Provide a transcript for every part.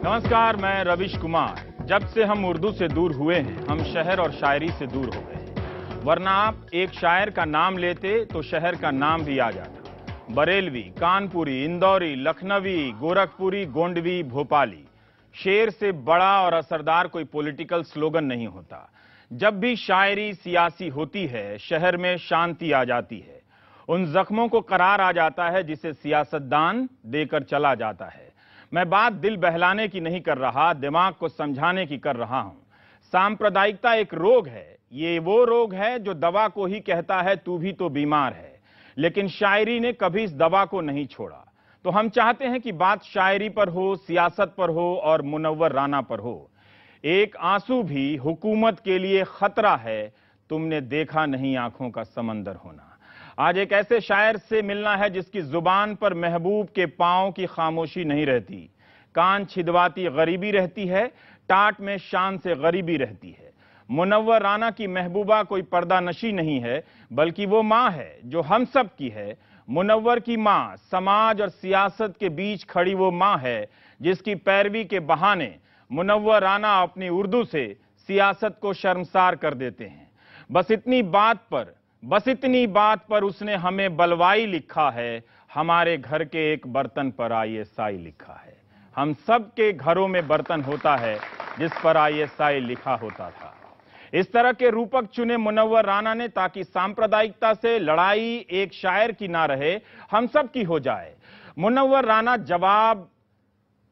नमस्कार, मैं रविश कुमार। जब से हम उर्दू से दूर हुए हैं, हम शहर और शायरी से दूर हो गए हैं। वरना आप एक शायर का नाम लेते तो शहर का नाम भी आ जाता। बरेलवी, कानपुरी, इंदौरी, लखनवी, गोरखपुरी, गोंडवी, भोपाली। शेर से बड़ा और असरदार कोई पॉलिटिकल स्लोगन नहीं होता। जब भी शायरी सियासी होती है, शहर में शांति आ जाती है। उन जख्मों को करार आ जाता है जिसे सियासतदान देकर चला जाता है। मैं बात दिल बहलाने की नहीं कर रहा, दिमाग को समझाने की कर रहा हूं। सांप्रदायिकता एक रोग है। ये वो रोग है जो दवा को ही कहता है तू भी तो बीमार है। लेकिन शायरी ने कभी इस दवा को नहीं छोड़ा। तो हम चाहते हैं कि बात शायरी पर हो, सियासत पर हो और मुनव्वर राना पर हो। एक आंसू भी हुकूमत के लिए खतरा है, तुमने देखा नहीं आंखों का समंदर होना। आज एक ऐसे शायर से मिलना है जिसकी जुबान पर महबूब के पांव की खामोशी नहीं रहती। कान छिदवाती गरीबी रहती है, टाट में शान से गरीबी रहती है। मुनव्वर राना की महबूबा कोई पर्दा नशी नहीं है, बल्कि वो माँ है जो हम सब की है। मुनव्वर की माँ समाज और सियासत के बीच खड़ी वो माँ है जिसकी पैरवी के बहाने मुनव्वर राना अपनी उर्दू से सियासत को शर्मसार कर देते हैं। बस इतनी बात पर उसने हमें बलवाई लिखा है। हमारे घर के एक बर्तन पर ISI लिखा है। हम सब के घरों में बर्तन होता है जिस पर ISI लिखा होता था। इस तरह के रूपक चुने मुनव्वर राना ने ताकि सांप्रदायिकता से लड़ाई एक शायर की ना रहे, हम सब की हो जाए। मुनव्वर राना जवाब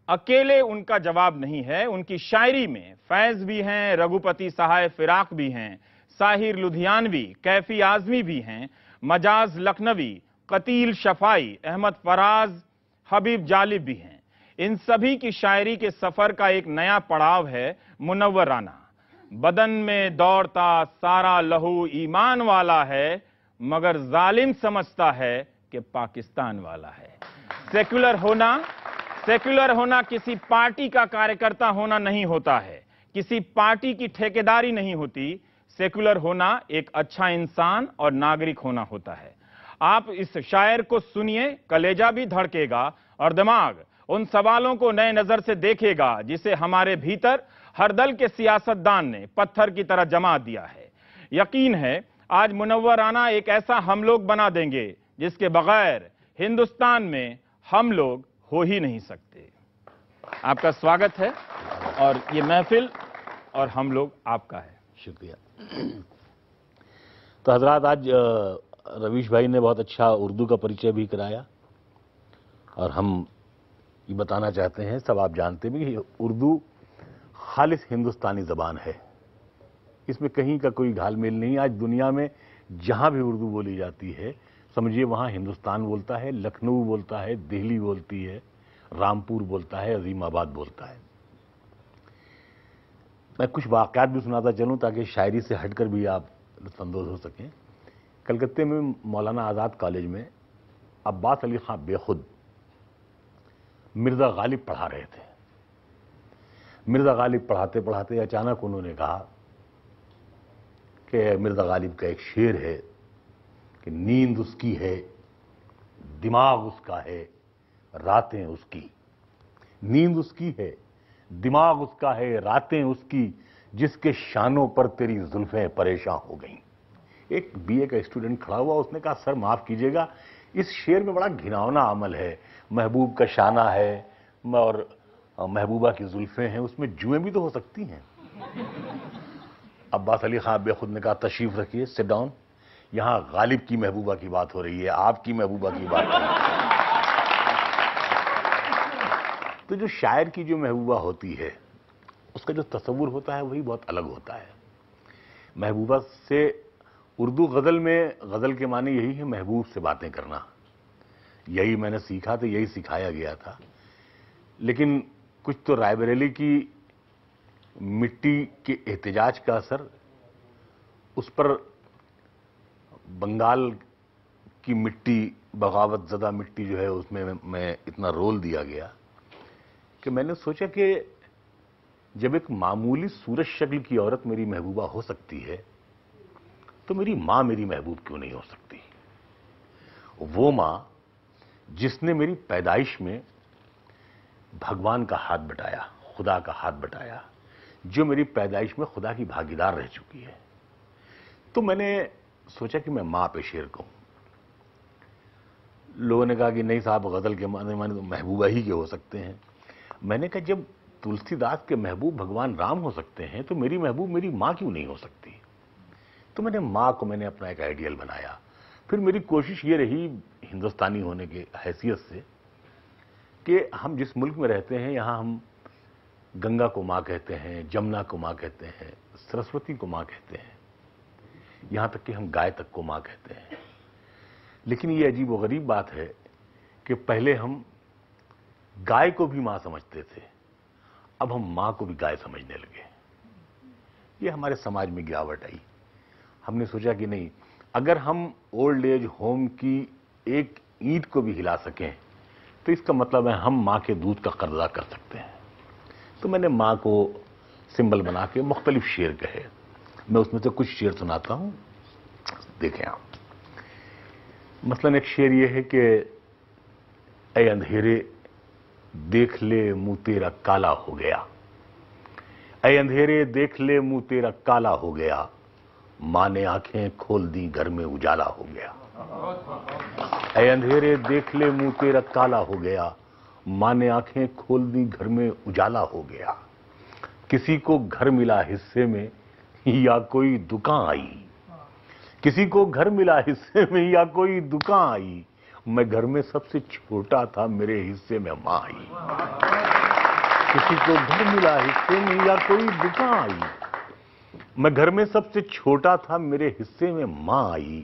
अकेले उनका जवाब नहीं है। उनकी शायरी में फैज भी हैं, रघुपति सहाय फिराक भी हैं, साहिर लुधियानवी, कैफी आजमी भी हैं, मजाज लखनवी, कतील शफाई, अहमद फराज, हबीब जालिब भी हैं। इन सभी की शायरी के सफर का एक नया पड़ाव है मुनव्वर राना। बदन में दौड़ता सारा लहू ईमान वाला है, मगर जालिम समझता है कि पाकिस्तान वाला है। सेक्युलर होना किसी पार्टी का कार्यकर्ता होना नहीं होता है, किसी पार्टी की ठेकेदारी नहीं होती। सेक्युलर होना एक अच्छा इंसान और नागरिक होना होता है। आप इस शायर को सुनिए, कलेजा भी धड़केगा और दिमाग उन सवालों को नए नजर से देखेगा जिसे हमारे भीतर हर दल के सियासतदान ने पत्थर की तरह जमा दिया है। यकीन है आज मुनव्वर राना एक ऐसा हम लोग बना देंगे जिसके बगैर हिंदुस्तान में हम लोग हो ही नहीं सकते। आपका स्वागत है और ये महफिल और हम लोग आपका है। शुक्रिया। तो हजरात, आज रवीश भाई ने बहुत अच्छा उर्दू का परिचय भी कराया और हम ये बताना चाहते हैं, सब आप जानते भी, कि उर्दू खालिस हिंदुस्तानी ज़बान है। इसमें कहीं का कोई घालमेल नहीं। आज दुनिया में जहाँ भी उर्दू बोली जाती है, समझिए वहाँ हिंदुस्तान बोलता है, लखनऊ बोलता है, दिल्ली बोलती है, रामपुर बोलता है, अजीमाबाद बोलता है। मैं कुछ वाक़यात भी सुनाता चलूँ ताकि शायरी से हटकर भी आप लुत्फ़अंदोज़ हो सकें। कलकत्ते में मौलाना आज़ाद कॉलेज में अब्बास अली खां बेखुद मिर्ज़ा गालिब पढ़ा रहे थे। मिर्ज़ा गालिब पढ़ाते पढ़ाते अचानक उन्होंने कहा कि मिर्ज़ा गालिब का एक शेर है कि नींद उसकी है, दिमाग उसका है, रातें उसकी। नींद उसकी है, दिमाग उसका है, रातें उसकी, जिसके शानों पर तेरी जुल्फें परेशान हो गईं। एक BA का स्टूडेंट खड़ा हुआ, उसने कहा सर माफ कीजिएगा, इस शेर में बड़ा घिनौना अमल है। महबूब का शाना है और महबूबा की जुल्फें हैं, उसमें जुएं भी तो हो सकती हैं। अब्बास अली खां बेखुद ने कहा तशरीफ रखिए, सिट डाउन। यहां गालिब की महबूबा की बात हो रही है, आपकी महबूबा की बात नहीं। तो जो शायर की जो महबूबा होती है, उसका जो तसव्वुर होता है वही बहुत अलग होता है। महबूबा से उर्दू गज़ल में, गज़ल के माने यही है महबूब से बातें करना। यही मैंने सीखा था, यही सिखाया गया था। लेकिन कुछ तो रायबरेली की मिट्टी के एहतिजाज का असर, उस पर बंगाल की मिट्टी, बगावत ज़दा मिट्टी जो है, उसमें मैं इतना रोल दिया गया कि मैंने सोचा कि जब एक मामूली सूरज शक्ल की औरत मेरी महबूबा हो सकती है, तो मेरी मां मेरी महबूब क्यों नहीं हो सकती? वो मां जिसने मेरी पैदाइश में भगवान का हाथ बटाया, خدا کا ہاتھ بٹایا، جو میری پیدائش میں خدا کی بھاگیدار رہ چکی ہے، تو میں نے سوچا کہ میں ماں پہ شعر کہوں۔ لوگوں نے کہا کہ نہیں صاحب، غزل کے معنی تو محبوبہ ہی کے ہو سکتے ہیں۔ میں نے کہا جب تلسی داس کے محبوب بھگوان رام ہو سکتے ہیں تو میری محبوب میری ماں کیوں نہیں ہو سکتی؟ تو میں نے ماں کو اپنا ایک آئیڈیل بنایا۔ پھر میری کوشش یہ رہی ہندوستانی ہونے کی حیثیت سے کہ ہم جس ملک میں رہتے ہیں یہاں ہم گنگا کو ماں کہتے ہیں، جمنا کو ماں کہتے ہیں، سرسوتی کو ماں کہتے ہیں، یہاں تک کہ ہم گائے تک کو ماں کہتے ہیں۔ لیکن یہ عجیب و غریب بات ہے کہ پہلے ہم گائے کو بھی ماں سمجھتے تھے، اب ہم ماں کو بھی گائے سمجھنے لگے۔ یہ ہمارے سماج میں گراوٹ آئی۔ ہم نے سوچا کہ نہیں، اگر ہم اولڈ ایج ہوم کی ایک اینٹ کو بھی ہلا سکیں تو اس کا مطلب ہے ہم ماں کے دودھ کا قرضہ کر سکتے ہیں۔ تو میں نے ماں کو سمبل بنا کے مختلف شعر کہے۔ میں اس میں سے کچھ شعر سناتا ہوں، دیکھیں آپ۔ مثلا ایک شعر یہ ہے کہ اے اندھیرے دیکھ لے منہ تیرا کالا ہو گیا، اے اندھیرے دیکھ لے منہ تیرا کالا ہو گیا، ماں نے آنکھیں کھول دی گھر میں اجالا ہو گیا۔ اے اندھیرے دیکھ لے منہ تیرا کالا ہو گیا، ماں نے آنکھیں کھول دی گھر میں اجالا ہو گیا۔ کسی کو گھر ملا حصے میں یا کوئی دکان آئی، کسی کو گھر ملا حصے میں یا کوئی دکان آئی، میں گھر میں سب سے چھوٹا تھا میرے حصے میں ماں آئی۔ کسی کو گھر ملا حصے میں یا کوئی دکان آئی، میں گھر میں سب سے چھوٹا تھا میرے حصے میں ماں آئی۔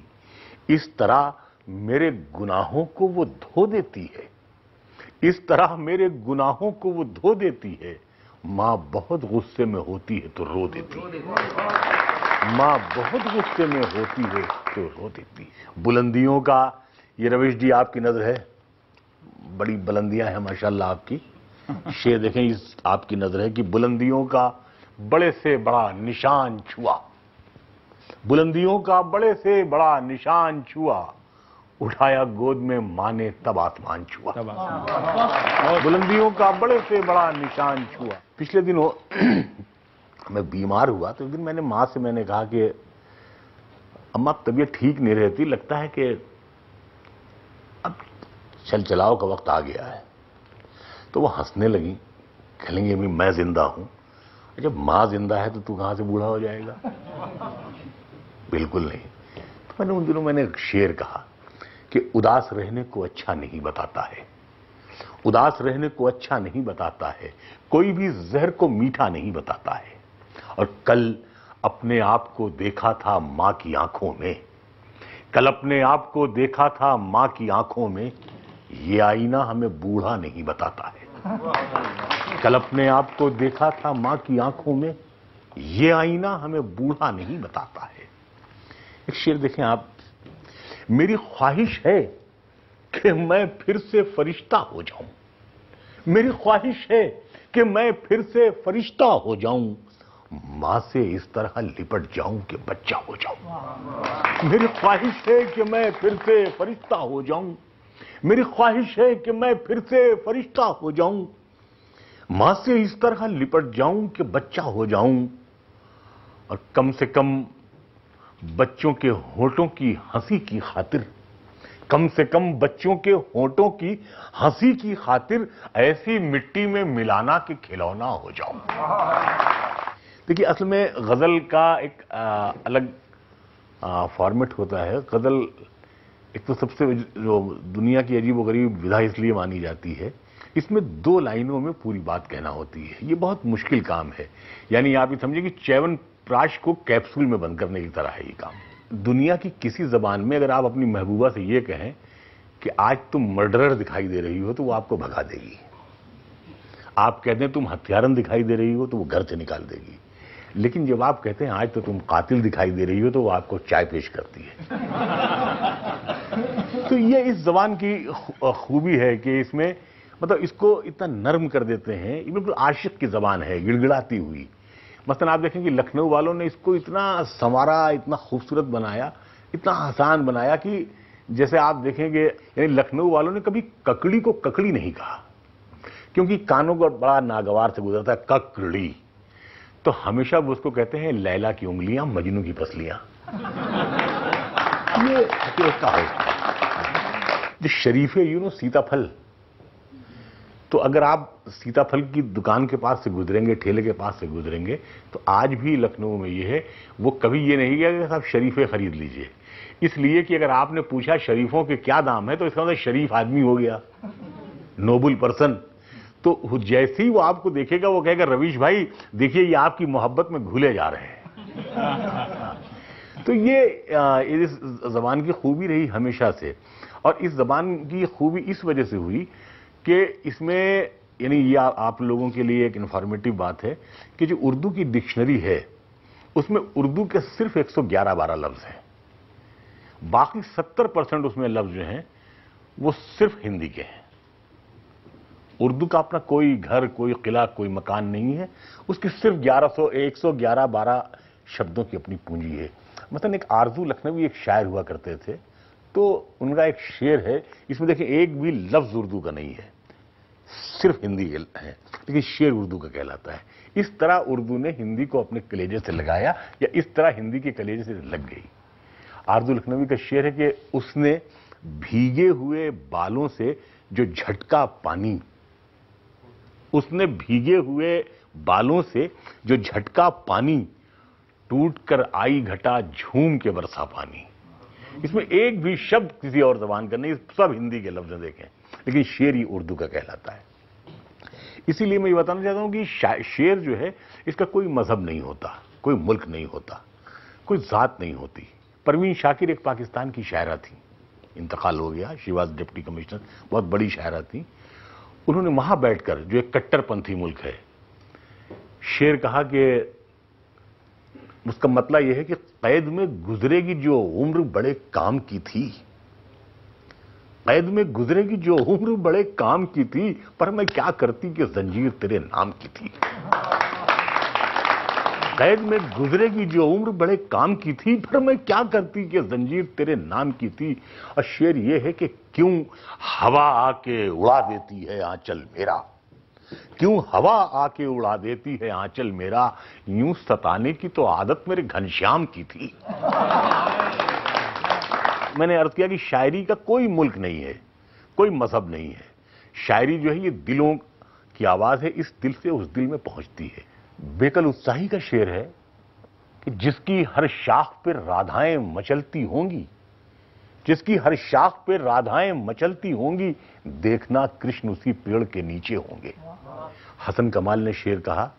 اس طرح میرے گناہوں کو وہ دھو دیتی ہے، اس طرح میرے گناہوں کو وہ دھو دیتی ہے، ماں بہت غصے میں ہوتی ہے تو رو دیتی ہے، ماں بہت غصے میں ہوتی ہے تو رو دیتی ہے۔ بلندیوں کا یہ روش جی آپ کی نظر ہے، بڑی بلندیاں ہیں ماشاءاللہ آپ کی۔ شعر دیکھیں، اس آپ کی نظر ہے کہ بلندیوں کا بڑے سے بڑا نشان چھوا، بلندیوں کا بڑے سے بڑا نشان چھوا، اٹھایا گود میں ماں نے تب آسمان چھوا۔ بلندیوں کا بڑے سے بڑا نشان چھوا۔ پچھلے دنوں میں بیمار ہوا تو ایک دن میں نے ماں سے کہا کہ اماں طبیعت ٹھیک نہیں رہتی، لگتا ہے کہ اب چل چلاؤ کا وقت آ گیا ہے۔ تو وہ ہنسنے لگی، کہنے لگی امی میں زندہ ہوں۔ جب ماں زندہ ہے تو کہاں سے بوڑھا ہو جائے گا؟ بالکل نہیں۔ تو میں نے ان دنوں ایک شعر کہا کہ اداس رہنے کو اچھا نہیں بتاتا ہے، اداس رہنے کو اچھا نہیں بتاتا ہے، کوئی بھی زہر کو میٹھا نہیں بتاتا ہے۔ اور کل اپنے آپ کو دیکھا تھا ماں کی آنکھوں میں، کل اپنے آپ کو دیکھا تھا ماں کی آنکھوں میں، یہ آئینہ ہمیں بوڑھا نہیں بتاتا ہے۔ کل اپنے آپ کو دیکھا تھا ماں کی آنکھوں میں، یہ آئینہ ہمیں بوڑھا نہیں بتاتا ہے۔ ایک شعر دیکھیں آپ، میری خواہش ہے کہ میں پھر سے فرشتہ ہو جاؤں، میری خواہش ہے کہ میں پھر سے فرشتہ ہو جاؤں، ماں سے اس طرح لپٹ جاؤں کہ بچہ ہو جاؤں۔ میری خواہش ہے کہ میں پھر سے فرشتہ ہو جاؤں، میری خواہش ہے کہ میں پھر سے فرشتہ ہو جاؤں، ماں سے اس طرح لپٹ جاؤں کہ بچہ ہو جاؤں، اور کم سے کم بچوں کے ہونٹوں کی ہنسی کی خاطر، کم سے کم بچوں کے ہونٹوں کی ہنسی کی خاطر ایسی مٹی میں ملانا کہ کھلونا ہو جاؤں۔ دیکھیے اصل میں غزل کا ایک الگ فارمیٹ ہوتا ہے۔ غزل ایک تو سب سے جو دنیا کی عجیب و غریب وِدھا اس لیے مانی جاتی ہے، اس میں 2 لائنوں میں پوری بات کہنا ہوتی ہے۔ یہ بہت مشکل کام ہے، یعنی آپ یہ سمجھیں کہ چیون پراش کو کیپسول میں بند کرنے کی طرح ہے یہ کام۔ دنیا کی کسی زبان میں اگر آپ اپنی محبوبہ سے یہ کہیں کہ آج تم مرڈرر دکھائی دے رہی ہو تو وہ آپ کو بھگا دے گی۔ آپ کہتے ہیں تم ہتھیارن دکھائی دے رہی ہو تو وہ گھر سے نکال دے گی۔ لیکن جب آپ کہتے ہیں آج تو تم قاتل دکھائی دے رہی ہو تو وہ آپ کو چائے پیش کرتی ہے۔ تو یہ اس زبان کی خوبی ہے کہ اس میں مطلب اس کو اتنا نرم کر دیتے ہیں، یہ بالکل عاشق کی زبان ہے، گڑگڑاتی ہوئی۔ مثلا آپ دیکھیں کہ لکھنؤ والوں نے اس کو اتنا سنوارا، اتنا خوبصورت بنایا، اتنا آسان بنایا کہ جیسے آپ دیکھیں گے، یعنی لکھنؤ والوں نے کبھی ککڑی کو ککڑی نہیں کہا، क्योंकि कानों को बड़ा नागवार से गुजरता है ककड़ी, तो हमेशा वो उसको कहते हैं लैला की उंगलियां मजनू की पसलियां। ये का है जो शरीफ है सीताफल, तो अगर आप सीताफल की दुकान के पास से गुजरेंगे, ठेले के पास से गुजरेंगे, तो आज भी लखनऊ में ये है, वो कभी ये नहीं किया कि साहब शरीफे खरीद लीजिए, इसलिए कि अगर आपने पूछा शरीफों के क्या दाम है तो इसका मतलब शरीफ आदमी हो गया, नोबल पर्सन। तो जैसे ही वो आपको देखेगा वो कहेगा रवीश भाई देखिए ये आपकी मोहब्बत में घुले जा रहे हैं। तो ये इस जबान की खूबी रही हमेशा से, और इस जबान की खूबी इस वजह से हुई कि इसमें यानी ये आप लोगों के लिए एक इन्फॉर्मेटिव बात है कि जो उर्दू की डिक्शनरी है उसमें उर्दू के सिर्फ 111-12 लफ्ज हैं, बाकी 70% उसमें लफ्ज जो हैं वो सिर्फ हिंदी के हैं। उर्दू का अपना कोई घर, कोई किला, कोई मकान नहीं है, उसकी सिर्फ 111-12 शब्दों की अपनी पूंजी है। मतलब एक आरजू लखनवी एक शायर हुआ करते थे, तो उनका एक शेर है, इसमें देखिए एक भी लफ्ज उर्दू का नहीं है, सिर्फ हिंदी है, लेकिन शेर उर्दू का कहलाता है। इस तरह उर्दू ने हिंदी को अपने कलेजे से लगाया, या इस तरह हिंदी के कलेजे से लग गई। आरजू लखनवी का शेर है कि उसने भीगे हुए बालों से जो झटका पानी, उसने भीगे हुए बालों से जो झटका पानी, टूट कर आई घटा झूम के बरसा पानी। इसमें एक भी शब्द किसी और जबान का नहीं, सब हिंदी के लफ्ज देखें, लेकिन शेर ही उर्दू का कहलाता है। इसीलिए मैं ये बताना चाहता हूं कि शेर जो है इसका कोई मजहब नहीं होता, कोई मुल्क नहीं होता, कोई जात नहीं होती। परवीन शाकिर एक पाकिस्तान की शायरा थी, इंतकाल हो गया, शी वॉज डिप्टी कमिश्नर, बहुत बड़ी शायरा थी। उन्होंने वहां बैठकर, जो एक कट्टरपंथी मुल्क है, शेर कहा कि उसका मतलब यह है कि कैद में गुजरेगी जो उम्र बड़े काम की थी, कैद में गुजरेगी जो उम्र बड़े काम की थी, पर मैं क्या करती कि जंजीर तेरे नाम की थी। कैद में गुजरेगी जो उम्र बड़े काम की थी, पर मैं क्या करती कि जंजीर तेरे नाम की थी। और शेर यह है कि क्यों हवा आके उड़ा देती है आंचल मेरा, क्यों हवा आके उड़ा देती है आंचल मेरा, यूं सताने की तो आदत मेरे घनश्याम की थी। मैंने अर्ज किया कि शायरी का कोई मुल्क नहीं है, कोई मजहब नहीं है। शायरी जो है ये दिलों की आवाज है, इस दिल से उस दिल में पहुंचती है। बेकल उत्साही का शेर है कि जिसकी हर शाख पर राधाएं मचलती होंगी, जिसकी हर शाख पर राधाएं मचलती होंगी, देखना कृष्ण उसी पेड़ के नीचे होंगे। हसन कमाल ने शेर कहा,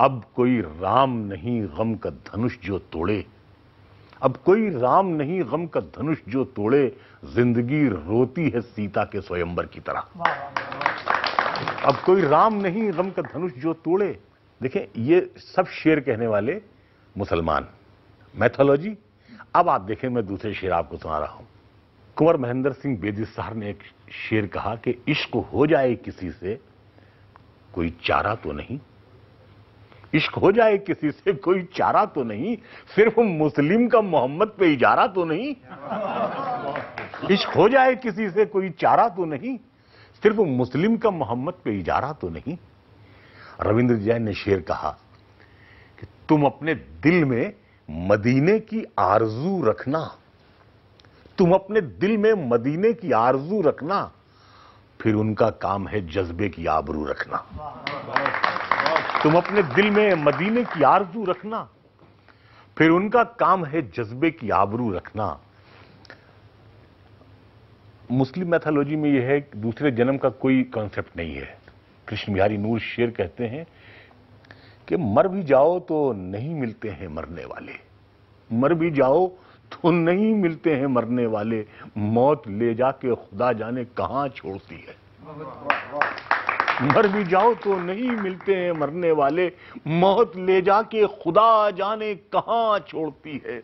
अब कोई राम नहीं गम का धनुष जो तोड़े, अब कोई राम नहीं गम का धनुष जो तोड़े, जिंदगी रोती है सीता के स्वयंवर की तरह। अब कोई राम नहीं गम का धनुष जो तोड़े। देखें ये सब शेर कहने वाले मुसलमान, मैथोलॉजी। अब आप देखें, मैं दूसरे शेर आपको सुना रहा हूं। कुंवर महेंद्र सिंह बेदिसार ने एक शेर कहा कि इश्क हो जाए किसी से कोई चारा तो नहीं, इश्क हो जाए किसी से कोई चारा तो नहीं, सिर्फ मुस्लिम का मोहम्मद पे इजारा तो नहीं। इश्क हो जाए किसी से कोई चारा तो नहीं, सिर्फ मुस्लिम का मोहम्मद पे इजारा तो नहीं। रविंद्र जैन ने शेर कहा कि तुम अपने दिल में मदीने की आरजू रखना, तुम अपने दिल में मदीने की आरजू रखना, फिर उनका काम है जज्बे की आबरू रखना। तुम अपने दिल में मदीने की आरजू रखना, फिर उनका काम है जज्बे की आबरू रखना। मुस्लिम मैथोलॉजी में यह है कि दूसरे जन्म का कोई कॉन्सेप्ट नहीं है। कृष्ण बिहारी नूर शेर कहते हैं कि मर भी जाओ तो नहीं मिलते हैं मरने वाले, मर भी जाओ तो नहीं मिलते हैं मरने वाले, मौत ले जाके खुदा जाने कहां छोड़ती है। मर भी जाओ तो नहीं मिलते हैं मरने वाले, मौत ले जाके खुदा जाने कहां छोड़ती है।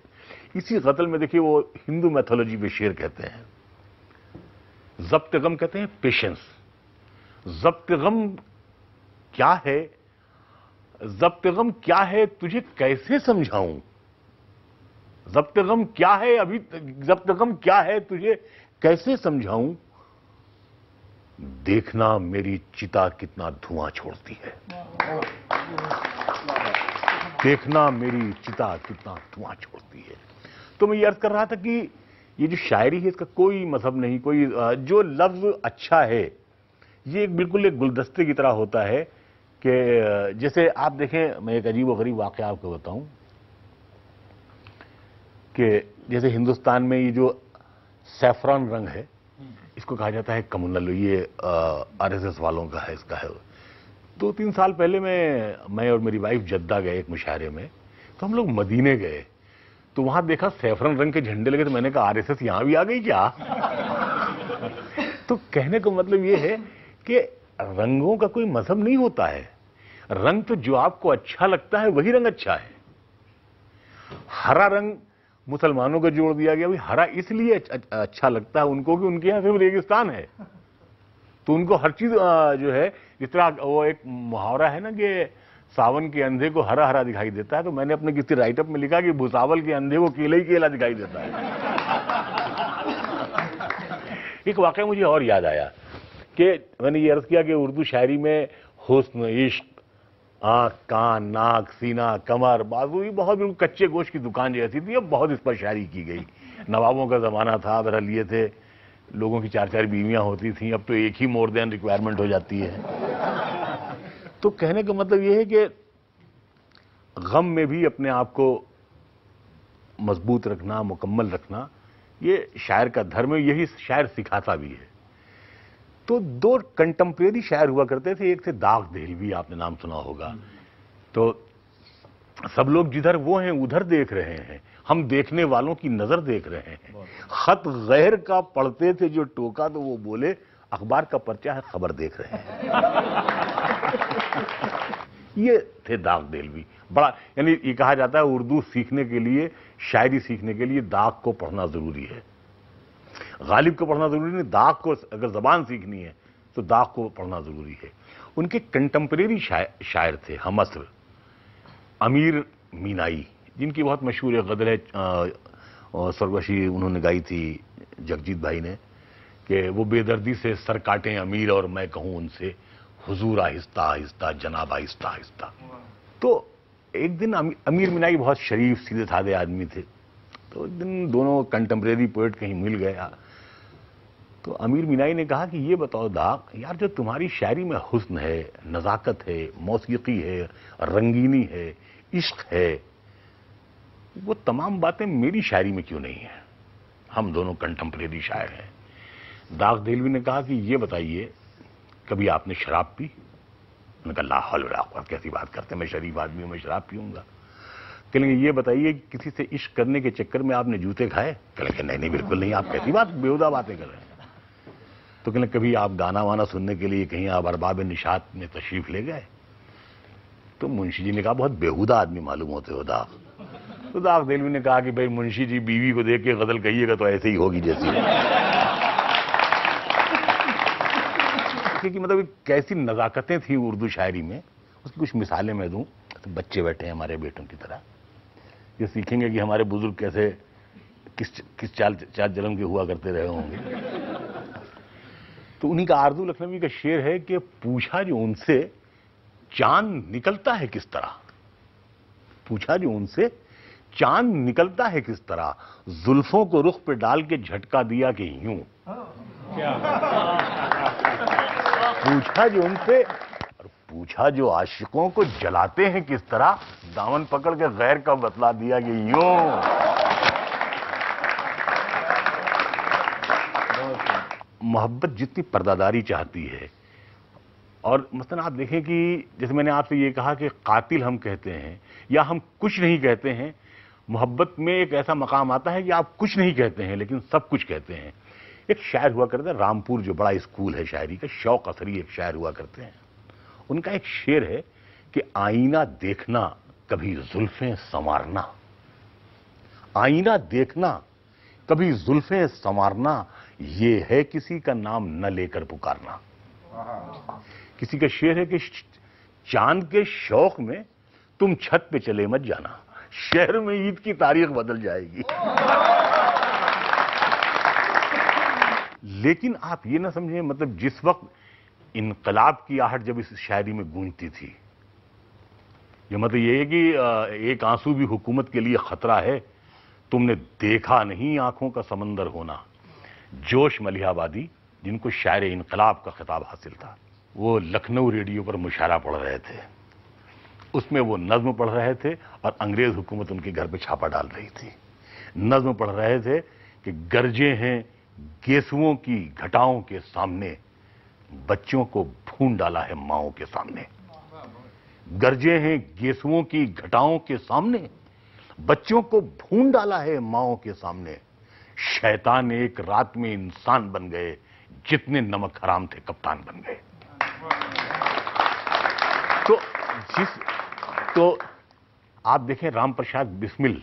इसी गजल में देखिए वो हिंदू मैथोलॉजी में शेर कहते हैं, जब्त गम कहते हैं पेशेंस। जब्त गम क्या है, जब्त गम क्या है तुझे कैसे समझाऊं, जब्त गम क्या है, अभी जब्त गम क्या है तुझे कैसे समझाऊं, देखना मेरी चिता कितना धुआं छोड़ती है, देखना मेरी चिता कितना धुआं छोड़ती है। तो मैं ये अर्ज कर रहा था कि ये जो शायरी है इसका कोई मजहब नहीं, कोई जो लफ्ज अच्छा है ये बिल्कुल एक गुलदस्ते की तरह होता है कि जैसे आप देखें, मैं एक अजीब व गरीब वाक़या आपको बताऊं कि जैसे हिंदुस्तान में ये जो सैफरान रंग है इसको कहा जाता है कम्युनल, ये आरएसएस वालों का है, इसका है। 2-3 साल पहले मैं और मेरी वाइफ जद्दा गए एक मुशायरे में, तो हम लोग मदीने गए, तो वहां देखा सैफरन रंग के झंडे लगे, तो मैंने कहा आरएसएस यहां भी आ गई क्या? तो कहने का मतलब ये है कि रंगों का कोई मजहब नहीं होता है, रंग तो जो आपको अच्छा लगता है वही रंग अच्छा है। हरा रंग मुसलमानों को जोड़ दिया गया, भाई हरा इसलिए अच्छा लगता है उनको कि उनके यहां सिर्फ रेगिस्तान है, तो उनको हर चीज जो है, जिस तरह वो एक मुहावरा है ना कि सावन के अंधे को हरा हरा दिखाई देता है, तो मैंने अपने किसी राइटअप में लिखा कि भुसावल के अंधे को केला ही केला दिखाई देता है। एक वाकया मुझे और याद आया कि मैंने ये अर्ज किया कि उर्दू शायरी में हुस्न, इश्क, आंख, कान, नाक, सीना, कमर, बाजू, ये बहुत बिल्कुल कच्चे गोश्त की दुकान जैसी थी। अब बहुत इस पर शायरी की गई। नवाबों का जमाना था, बहरहाल लिए थे, लोगों की 4-4 बीवियां होती थी, अब तो एक ही मोर देन रिक्वायरमेंट हो जाती है। तो कहने का मतलब यह है कि गम में भी अपने आप को मजबूत रखना, मुकम्मल रखना, ये शायर का धर्म है, यही शायर सिखाता भी है। तो 2 कंटेम्प्रेरी शायर हुआ करते थे, एक थे दाग देहलवी, आपने नाम सुना होगा। तो सब लोग जिधर वो हैं उधर देख रहे हैं, हम देखने वालों की नजर देख रहे हैं। खत गैर का पढ़ते थे जो टोका, तो वो बोले अखबार का पर्चा है, खबर देख रहे हैं। ये थे दाग देहलवी। बड़ा, यानी ये कहा जाता है उर्दू सीखने के लिए, शायरी सीखने के लिए दाग को पढ़ना जरूरी है, गालिब को पढ़ना जरूरी नहीं। दाग को अगर जबान सीखनी है तो दाग को पढ़ना जरूरी है। उनके कंटेम्प्रेरी शायर थे हमअस्र अमीर मीनाई, जिनकी बहुत मशहूर है गजल है, सरवशी उन्होंने गाई थी जगजीत भाई ने, कि वो बेदर्दी से सर काटें अमीर और मैं कहूं उनसे हुजूर आहिस्ता आहिस्ता जनाब आहिस्ता आहिस्ता। तो एक दिन अमीर मीनाई बहुत शरीफ सीधे साधे आदमी थे, तो एक दिन दोनों कंटेम्प्रेरी पोएट कहीं मिल गया, तो अमीर मीनाई ने कहा कि ये बताओ दाग यार, जो तुम्हारी शायरी में हुस्न है, नजाकत है, मौसीकी है, रंगीनी है, इश्क है, वो तमाम बातें मेरी शायरी में क्यों नहीं है? हम दोनों कंटेम्प्रेरी शायर हैं। दाग देहलवी ने कहा कि ये बताइए, कभी आपने शराब पी? उन्होंने कहा ला हौल वला कुव्वत, कैसी बात करते हैं, मैं शरीफ आदमी हूं, मैं शराब पीऊंगा। कहेंगे ये बताइए, किसी से इश्क करने के चक्कर में आपने जूते खाए? कहेंगे नहीं नहीं बिल्कुल नहीं, आप कैसी बात बेहुदा बातें कर रहे हैं। तो कहेंगे कभी आप गाना वाना सुनने के लिए कहीं आप अरबाब निशात में तशरीफ ले गए? तो मुंशी जी ने कहा बहुत बेहुदा आदमी मालूम होते हो दाग। तो दाग देहलवी ने कहा कि भाई मुंशी जी बीवी को देख के गजल कहिएगा तो ऐसे ही होगी जैसी। कि मतलब कैसी नजाकतें थी उर्दू शायरी में, उसकी कुछ मिसालें मैं दूं। तो बच्चे बैठे हैं हमारे बेटों की तरह, ये सीखेंगे कि हमारे बुजुर्ग कैसे किस चाल जलम के हुआ करते रहे होंगे। तो उन्हीं का आरजू लखनवी का शेर है कि पूछा जो उनसे चांद निकलता है किस तरह, पूछा जो उनसे चांद निकलता है किस तरह, जुल्फों को रुख पे डाल के झटका दिया कि यूं। पूछा जो उनसे, और पूछा जो आशिकों को जलाते हैं किस तरह, दामन पकड़ के गैर का बतला दिया कि यूं। मोहब्बत जितनी पर्दादारी चाहती है, और मसलन आप देखें कि जैसे मैंने आपसे ये कहा कि कातिल हम कहते हैं या हम कुछ नहीं कहते हैं, मोहब्बत में एक ऐसा मकाम आता है कि आप कुछ नहीं कहते हैं लेकिन सब कुछ कहते हैं। एक शायर हुआ करते हैं रामपुर, जो बड़ा स्कूल है शायरी का, शौक असरी एक शायर हुआ करते हैं। उनका एक शेर है कि आईना देखना कभी जुल्फें संवारना, आईना देखना कभी जुल्फें संवारना, ये है किसी का नाम न लेकर पुकारना। किसी का शेर है कि चांद के शौक में तुम छत पे चले मत जाना, शहर में ईद की तारीख बदल जाएगी। लेकिन आप ये ना समझें, मतलब जिस वक्त انقلاب کی آہٹ جب اس شاعری میں گونجتی تھی، یہ مطلب یہ ہے کہ ایک آنسو بھی حکومت کے لیے خطرہ ہے، تم نے دیکھا نہیں آنکھوں کا سمندر ہونا. جوش ملیح آبادی، جن کو شاعر انقلاب کا خطاب حاصل تھا، وہ لکھنؤ ریڈیو پر مشاعرہ پڑھ رہے تھے. اس میں وہ نظم پڑھ رہے تھے اور انگریز حکومت ان کے گھر پہ چھاپا ڈال رہی تھی. نظم پڑھ رہے تھے کہ گرجے ہیں گیسوؤں کی گھٹاؤں کے سامنے، بچوں کو بھون ڈالا ہے ماؤں کے سامنے. گرجے ہیں گیسوؤں کی گھٹاؤں کے سامنے، بچوں کو بھون ڈالا ہے ماؤں کے سامنے. شیطان ایک رات میں انسان بن گئے، جتنے نمک حرام تھے کپتان بن گئے. تو آپ دیکھیں رام پرساد بسمل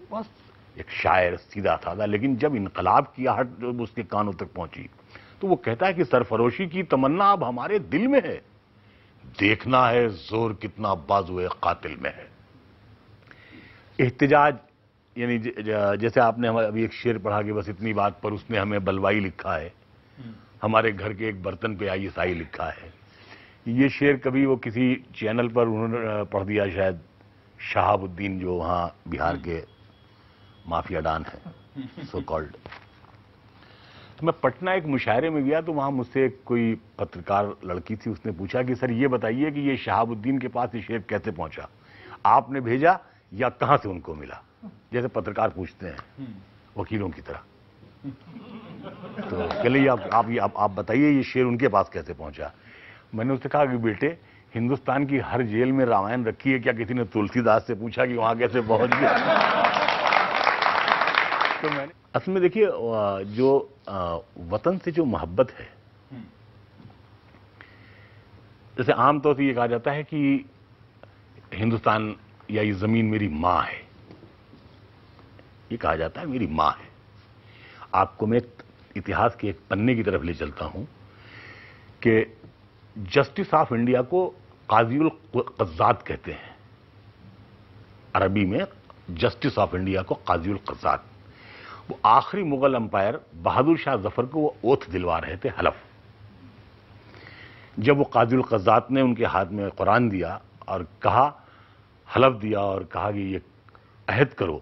بس ایک شاعر سیدھا سادہ، لیکن جب انقلاب کی آہٹ جب اس کے کانوں تک پہنچی تو وہ کہتا ہے کہ سرفروشی کی تمنا اب ہمارے دل میں ہے، دیکھنا ہے زور کتنا بازوئے قاتل میں ہے. احتجاج، یعنی جیسے آپ نے ابھی ایک شعر پڑھا کہ بس اتنی بات پر اس نے ہمیں بلوائی لکھا ہے، ہمارے گھر کے ایک برتن پہ آئی سائی لکھا ہے. یہ شعر کبھی وہ کسی چینل پر انہوں نے پڑھ دیا، شاید شہاب الدین جو وہاں بہار کے مافیا ڈان ہیں سو کالڈ. میں پٹنہ ایک مشاعرے میں گیا تو وہاں مجھ سے کوئی پترکار لڑکی تھی، اس نے پوچھا کہ سر یہ بتائیے کہ یہ شہاب الدین کے پاس یہ شعر کیسے پہنچا، آپ نے بھیجا یا کہاں سے ان کو ملا؟ جیسے پترکار پوچھتے ہیں وکیلوں کی طرح. تو چلیے آپ بتائیے یہ شعر ان کے پاس کیسے پہنچا. میں نے اس سے کہا کہ بیٹے ہندوستان کی ہر جیل میں رامائن رکھی ہے، کیا کسی نے تلسی داس سے پوچھا کہ وہاں کیسے پہنچ گیا؟ تو میں نے اصل میں دیکھیے جو وطن سے جو محبت ہے، جیسے عام طور سے یہ کہا جاتا ہے کہ ہندوستان یا یہ زمین میری ماں ہے، یہ کہا جاتا ہے میری ماں ہے. آپ کو میں اتہاس کے ایک پنے کی طرف لے چلتا ہوں کہ جسٹس آف انڈیا کو قاضی القضات کہتے ہیں. عربی میں جسٹس آف انڈیا کو قاضی القضات. وہ آخری مغل امپائر بہادر شاہ ظفر کو وہ اوتھ دلوا رہے تھے، حلف. جب وہ قاضی القضات نے ان کے ہاتھ میں قرآن دیا اور کہا، حلف دیا اور کہا کہ یہ عہد کرو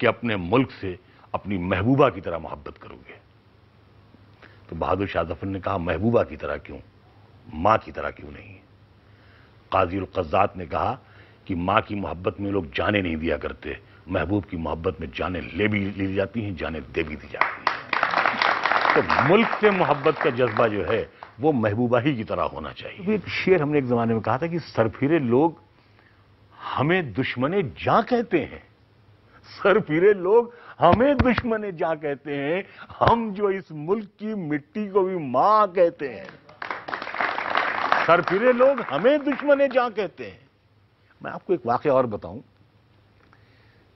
کہ اپنے ملک سے اپنی محبوبہ کی طرح محبت کرو گے، تو بہادر شاہ ظفر نے کہا محبوبہ کی طرح کیوں، ماں کی طرح کیوں نہیں؟ قاضی القضات نے کہا کہ ماں کی محبت میں لوگ جانیں نہیں دیا کرتے، محبوب کی محبت میں جانیں لے بھی لی جاتی ہیں، جانیں دے بھی دی جاتی ہیں. تو ملک سے محبت کا جذبہ جو ہے وہ محبوبہ ہی کی طرح ہونا چاہیے. ایک شعر ہم نے ایک زمانے میں کہا تھا کہ سرفیرے لوگ ہمیں دشمن جاں کہتے ہیں، سرفیرے لوگ ہمیں دشمن جاں کہتے ہیں، ہم جو اس ملک کی مٹی کو بھی ماں کہتے ہیں. سرفیرے لوگ ہمیں دشمن جاں کہتے ہیں. میں آپ کو ایک واقعہ اور بتاؤں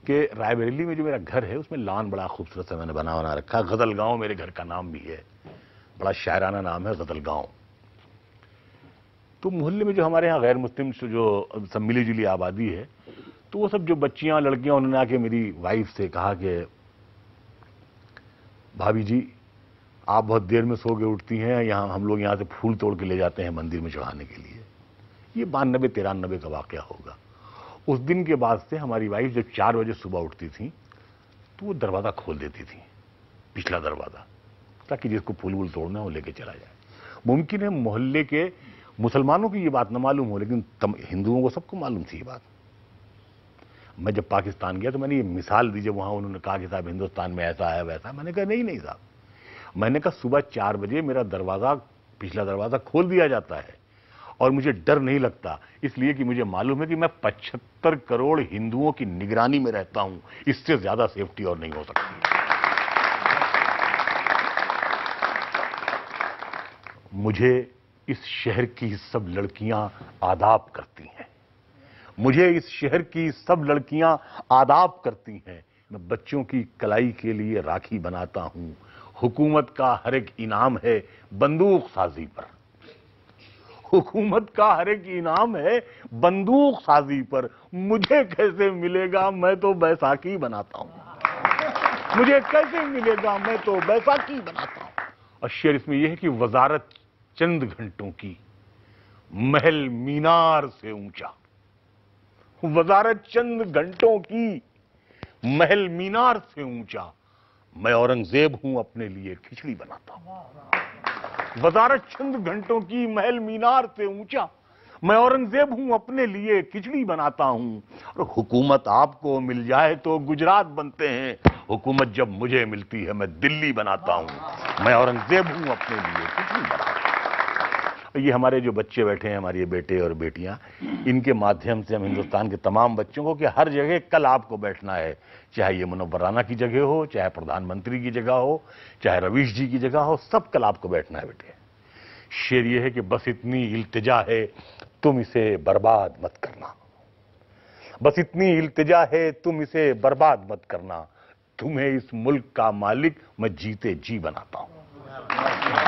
کہ رائے بریلی میں جو میرا گھر ہے اس میں لان بڑا خوبصورت سے میں نے بنا رکھا. غزل گاؤں میرے گھر کا نام بھی ہے، بڑا شاعرانہ نام ہے غزل گاؤں. تو محلے میں جو ہمارے ہاں غیر مسلم جو سب ملی جلی آبادی ہے، تو وہ سب جو بچیاں لڑکیاں انہوں نے آ کے میری وائف سے کہا کہ بھابھی جی آپ بہت دیر میں سو کے اٹھتی ہیں، یہاں ہم لوگ یہاں سے پھول توڑ کے لے جاتے ہیں مندر میں چڑھانے کے لیے. یہ 92-93 کا واقعہ ہوگا. اس دن کے بعد سے ہماری وائف جب 4 بجے صبح اٹھتی تھیں تو وہ دروازہ کھول دیتی تھیں، پچھلا دروازہ، تاکہ جس کو پھول وول توڑنا ہے وہ لے کے چلا جائے. ممکن ہے محلے کے مسلمانوں کی یہ بات نہ معلوم ہو، لیکن ہندوؤں کو سب کو معلوم تھی یہ بات. میں جب پاکستان گیا تو میں نے یہ مثال دی، جب وہاں انہوں نے کہا کہ صاحب ہندوستان میں ایسا ہے ویسا ہے. میں نے کہا نہیں صاحب، میں نے کہا صبح 4 بجے میرا دروازہ، پچھلا دروازہ کھول دیا جاتا ہے اور مجھے ڈر نہیں لگتا، اس لیے کہ مجھے معلوم ہے کہ میں 75 کروڑ ہندوؤں کی نگرانی میں رہتا ہوں، اس سے زیادہ سیفٹی اور نہیں ہو سکتی. مجھے اس شہر کی سب لڑکیاں آداب کرتی ہیں، مجھے اس شہر کی سب لڑکیاں آداب کرتی ہیں. میں بچوں کی کلائی کے لیے راکھی بناتا ہوں، حکومت کا ہر ایک انعام ہے بندوق سازی پر. حکومت کا ہر ایک انعام ہے بندوق سازی پر. مجھے کیسے ملے گا، میں تو بیساکھی بناتا ہوں. مجھے کیسے ملے گا، میں تو بیساکھی بناتا ہوں. اور شعر اس میں یہ ہے کہ وزارت चंद घंटों की, महल मीनार से ऊंचा। वजारत चंद घंटों की, महल मीनार से ऊंचा। मैं औरंगजेब हूं, अपने लिए खिचड़ी बनाता हूं। वजारत चंद घंटों की, महल मीनार से ऊंचा। मैं औरंगजेब हूं, अपने लिए खिचड़ी बनाता हूं। और हुकूमत आपको मिल जाए तो गुजरात बनते हैं, हुकूमत जब मुझे मिलती है मैं दिल्ली बनाता हूं। मैं औरंगजेब हूं, अपने लिए खिचड़ी बनाता हूं। ये हमारे जो बच्चे बैठे हैं, हमारे ये बेटे और बेटियां, इनके माध्यम से हम हिंदुस्तान के तमाम बच्चों को कि हर जगह कल आपको बैठना है, चाहे ये मुनव्वर राना की जगह हो, चाहे प्रधानमंत्री की जगह हो, चाहे रवीश जी की जगह हो, सब कल आपको बैठना है बेटे। शेर ये है कि बस इतनी इल्तिजा है, तुम इसे बर्बाद मत करना। बस इतनी इल्तिजा है, तुम इसे बर्बाद मत करना। तुम्हें इस मुल्क का मालिक मैं जीते जी बनाता हूं।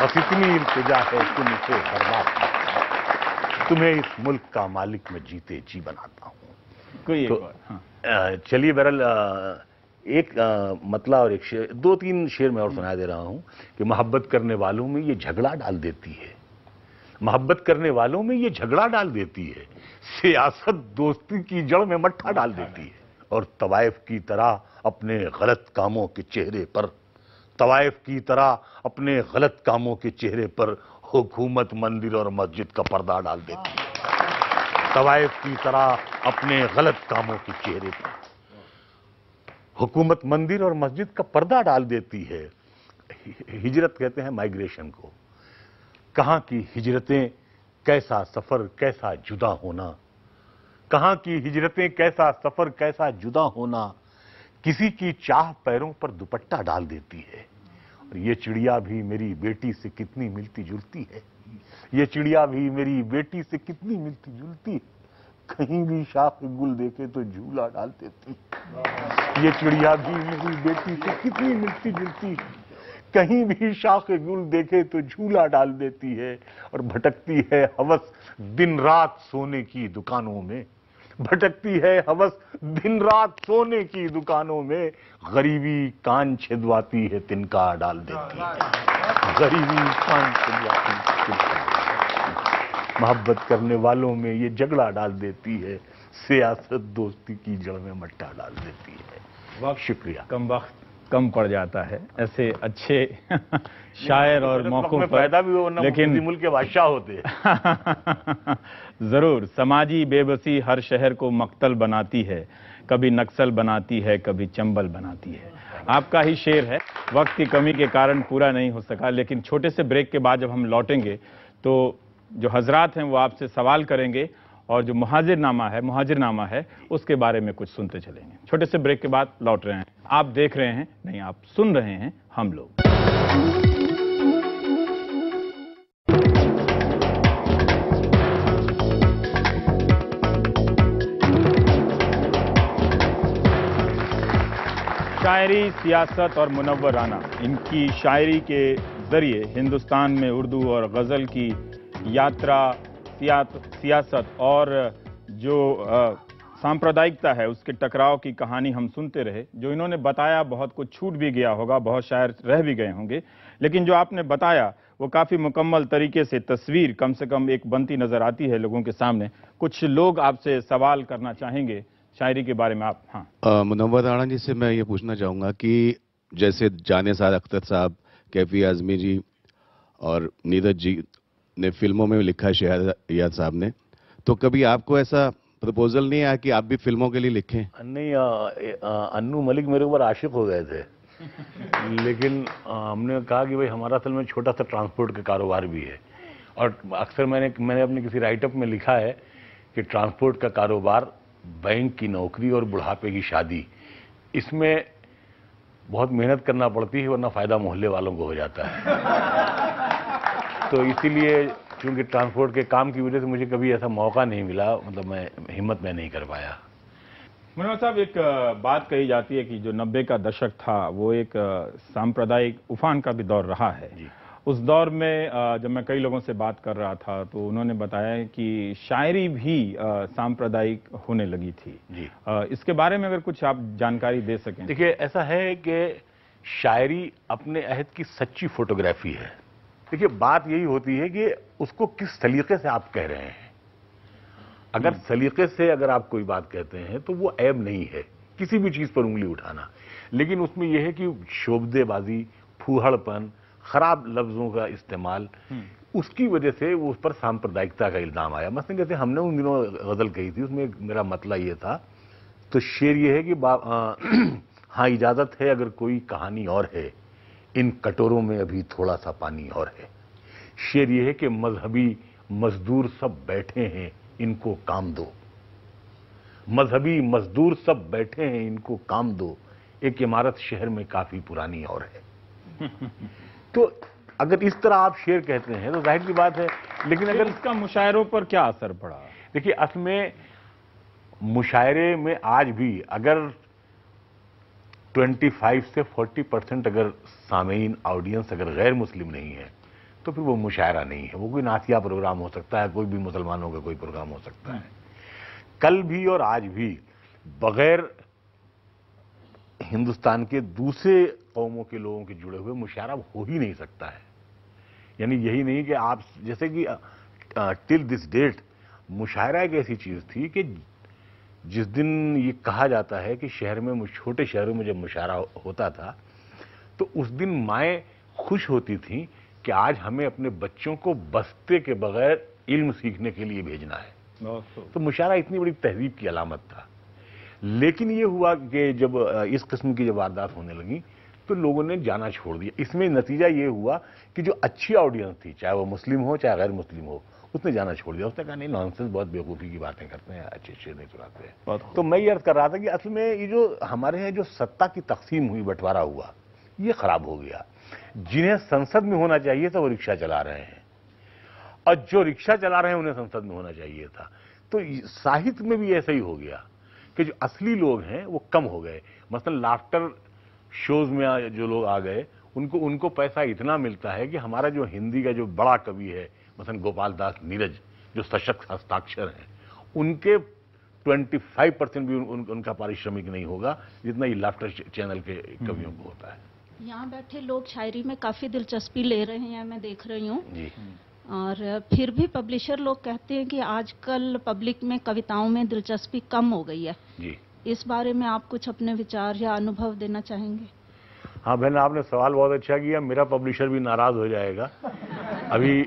बस इतनी इल्तिजा है, तुम इसे बर्बाद मत करना। तुम्हें इस मुल्क का मालिक मैं जीते जी बनाता हूं। कोई एक तो, और, हाँ। चलिए बहरहाल एक मतला और एक शेर, दो तीन शेर मैं और सुना दे रहा हूं कि मोहब्बत करने वालों में ये झगड़ा डाल देती है। मोहब्बत करने वालों में ये झगड़ा डाल देती है। सियासत दोस्ती की जड़ में मट्ठा डाल देती है। और तवाइफ की तरह अपने गलत कामों के चेहरे पर, तवाइफ की तरह अपने गलत कामों के चेहरे पर हुकूमत मंदिर और मस्जिद का पर्दा डाल देती है। तवाइफ की तरह अपने गलत कामों के चेहरे पर हुकूमत मंदिर और मस्जिद का पर्दा डाल देती है। हिजरत कहते हैं माइग्रेशन को। कहां की हिजरतें, कैसा सफर, कैसा जुदा होना। कहां की हिजरतें, कैसा सफर, कैसा जुदा होना। किसी की चाह पैरों पर दुपट्टा डाल देती है। और ये चिड़िया भी मेरी बेटी से कितनी मिलती जुलती है। ये चिड़िया भी मेरी बेटी से कितनी मिलती जुलती है। कहीं भी शाख गुल देखे तो झूला डाल देती। ये चिड़िया भी मेरी बेटी से कितनी मिलती जुलती है। कहीं भी शाख गुल देखे तो झूला डाल देती है। और भटकती है हवस दिन रात सोने की दुकानों में। भटकती है हवस दिन रात सोने की दुकानों में। गरीबी कान छिदवाती है, तिनका डाल देती है। गरीबी कान छिदवाती है, तिनका डाल देती है। मोहब्बत करने वालों में ये झगड़ा डाल देती है। सियासत दोस्ती की जड़ में मट्टा डाल देती है। वक्त शुक्रिया। वक्त कम पड़ जाता है ऐसे अच्छे शायर और मौकों पर, पैदा भी हो, लेकिन मुल्क के बादशाह होते हैं। जरूर। समाजी बेबसी हर शहर को मक्तल बनाती है, कभी नक्सल बनाती है, कभी चंबल बनाती है। आपका ही शेर है। वक्त की कमी के कारण पूरा नहीं हो सका, लेकिन छोटे से ब्रेक के बाद जब हम लौटेंगे तो जो हजरात हैं वो आपसे सवाल करेंगे और जो मुहाजिरनामा है उसके बारे में कुछ सुनते चलेंगे। छोटे से ब्रेक के बाद लौट रहे हैं। आप देख रहे हैं, नहीं आप सुन रहे हैं हम लोग। शायरी, सियासत और मुनव्वर राना, इनकी शायरी के जरिए हिंदुस्तान में उर्दू और गज़ल की यात्रा, सियासत और जो सांप्रदायिकता है उसके टकराव की कहानी हम सुनते रहे। जो इन्होंने बताया बहुत कुछ छूट भी गया होगा, बहुत शायर रह भी गए होंगे, लेकिन जो आपने बताया वो काफ़ी मुकम्मल तरीके से तस्वीर कम से कम एक बनती नज़र आती है लोगों के सामने। कुछ लोग आपसे सवाल करना चाहेंगे शायरी के बारे में। आप? हाँ, मुनव्वर राणा जी से मैं ये पूछना चाहूँगा कि जैसे जानेसार अख्तर साहब, कैफी आज़मी जी और नीरज जी ने फिल्मों में लिखा है, शहरयार साहब ने, तो कभी आपको ऐसा प्रपोजल नहीं आया कि आप भी फिल्मों के लिए लिखें? नहीं, अन्नू मलिक मेरे ऊपर आशिक हो गए थे। लेकिन हमने कहा कि भाई हमारा असल में छोटा सा ट्रांसपोर्ट का कारोबार भी है। और अक्सर मैंने अपने किसी राइटअप में लिखा है कि ट्रांसपोर्ट का कारोबार, बैंक की नौकरी और बुढ़ापे की शादी, इसमें बहुत मेहनत करना पड़ती है, वरना फायदा मोहल्ले वालों को हो जाता है। तो इसीलिए क्योंकि ट्रांसपोर्ट के काम की वजह से मुझे कभी ऐसा मौका नहीं मिला, मतलब मैं हिम्मत में नहीं कर पाया। मुनव्वर साहब, एक बात कही जाती है कि जो 90 का दशक था वो एक सांप्रदायिक उफान का भी दौर रहा है। उस दौर में जब मैं कई लोगों से बात कर रहा था तो उन्होंने बताया कि शायरी भी सांप्रदायिक होने लगी थी जी। इसके बारे में अगर कुछ आप जानकारी दे सकें। देखिए, ऐसा है कि शायरी अपने अहद की सच्ची फोटोग्राफी है। دیکھیے بات یہی ہوتی ہے کہ اس کو کس سلیقے سے آپ کہہ رہے ہیں. اگر سلیقے سے اگر آپ کوئی بات کہتے ہیں تو وہ عیب نہیں ہے کسی بھی چیز پر انگلی اٹھانا، لیکن اس میں یہ ہے کہ شوبدے بازی، پھوہڑ پن، خراب لفظوں کا استعمال، اس کی وجہ سے وہ اس پر سامپردائکتا کا الزام آیا. مثلا جیسے ہم نے ان دنوں غزل کہی تھی، اس میں میرا مطلب یہ تھا، تو شعر یہ ہے کہ ہاں اجازت ہے اگر کوئی کہانی اور ہے، ان کٹوروں میں ابھی تھوڑا سا پانی اور ہے. شعر یہ ہے کہ مذہبی مزدور سب بیٹھے ہیں، ان کو کام دو. مذہبی مزدور سب بیٹھے ہیں، ان کو کام دو. ایک عمارت شہر میں کافی پرانی اور ہے. تو اگر اس طرح آپ شعر کہتے ہیں تو ظاہر کی بات ہے، لیکن اگر اس کا مشاعروں پر کیا اثر پڑا؟ دیکھیے اصل میں مشاعرے میں آج بھی اگر 25 سے 40% اگر سامعین آڈینس اگر غیر مسلم نہیں ہے تو پھر وہ مشاعرہ نہیں ہے. وہ کوئی نعتیہ پروگرام ہو سکتا ہے، کوئی بھی مسلمانوں کا کوئی پروگرام ہو سکتا ہے. کل بھی اور آج بھی بغیر ہندوستان کے دوسرے قوموں کے لوگوں کے جڑے ہوئے مشاعرہ ہو ہی نہیں سکتا ہے. یعنی یہی نہیں کہ آپ جیسے کہ ٹل دس ڈیٹ مشاعرہ ایک ایسی چیز تھی کہ جس دن یہ کہا جاتا ہے کہ شہر میں چھوٹے شہروں میں جب مشاعرہ ہوتا تھا تو اس دن مائیں خوش ہوتی تھیں کہ آج ہمیں اپنے بچوں کو بستے کے بغیر علم سیکھنے کے لیے بھیجنا ہے. تو مشاعرہ اتنی بڑی تہذیب کی علامت تھا. لیکن یہ ہوا کہ جب اس قسم کی جب واردات ہونے لگیں تو لوگوں نے جانا چھوڑ دیا. اس میں نتیجہ یہ ہوا کہ جو اچھی آڈینس تھی، چاہے وہ مسلم ہو چاہے غیر مسلم ہو، اس نے جانا چھوڑ دیا. اس نے کہا نہیں نانسنس، بہت بیوقوفی کی باتیں کرتے ہیں، اچھے شعر نہیں سناتے ہیں. تو میں یہ عرض کر رہا تھا کہ اصل میں یہ جو ہمارے یہاں جو سطح کی تقسیم ہوئی، بٹوارا ہوا، یہ خراب ہو گیا. جنہیں سنسد میں ہونا چاہیے تھا وہ رکشہ چلا رہے ہیں، اور جو رکشہ چلا رہے ہیں انہیں سنسد میں ہونا چاہیے تھا. تو ساہت میں بھی ایسا ہی ہو گیا کہ جو اصلی لوگ ہیں وہ کم ہو گئے. مثلا لافٹر شوز میں جو لوگ آ گئے ان کو پیسہ اتنا ملتا ہے کہ ہمارا جو ہندی کا جو بڑا کوی ہے مثلا گوپال داس نیرج جو سشکت ہستاکشر ہیں، ان کے 25% بھی ان کا پارشرمک نہیں ہوگا جتنا یہ لافٹر چینل کے کویوں کو ہوتا ہے. یہاں بیٹھے لوگ شاعری میں کافی دلچسپی لے رہے ہیں، میں دیکھ رہی ہوں. جی. اور پھر بھی پبلشر لوگ کہتے ہیں کہ آج کل پبلک میں کویتاؤں میں دلچسپی کم ہو گئی ہے. جی. اس بارے میں آپ کچھ اپنے وچار یا انوبھو دینا چاہیں گے؟ ہاں بہن، آپ نے سوال بہت اچھا کیا. میرا پبلشر بھی ناراض ہو جائے گا. ابھی